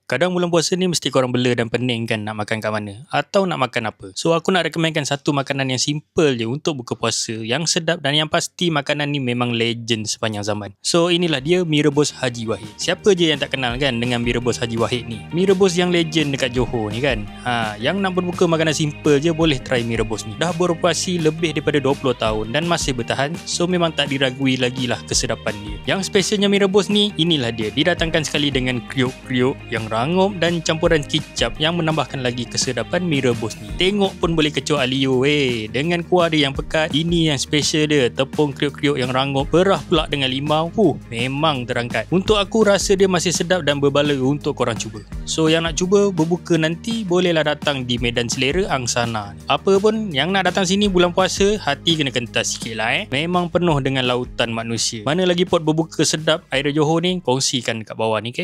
Kadang bulan puasa ni mesti korang bela dan pening kan nak makan kat mana atau nak makan apa. So aku nak recommendkan satu makanan yang simple je untuk buka puasa, yang sedap dan yang pasti makanan ni memang legend sepanjang zaman. So inilah dia mi rebus Haji Wahid. Siapa je yang tak kenal kan dengan mi rebus Haji Wahid ni? Mi rebus yang legend dekat Johor ni kan. Yang nak berbuka makanan simple je boleh try mi rebus ni. Dah beroperasi lebih daripada 20 tahun dan masih bertahan. So memang tak diragui lagi lah kesedapan dia. Yang specialnya mi rebus ni, inilah dia. Didatangkan sekali dengan kriuk-kriuk yang rangup dan campuran kicap yang menambahkan lagi kesedapan mi rebus ni. Tengok pun boleh kecoh alio dengan kuah dia yang pekat. Ini yang special dia, tepung kriuk-kriuk yang rangup perah pula dengan limau. Memang terangkat. Untuk aku rasa dia masih sedap dan berbala untuk korang cuba. So yang nak cuba berbuka nanti bolehlah datang di Medan Selera Angsana. Apa pun yang nak datang sini bulan puasa, hati kena kentas sikit lah Memang penuh dengan lautan manusia. Mana lagi pot berbuka sedap air Johor ni, kongsikan kat bawah ni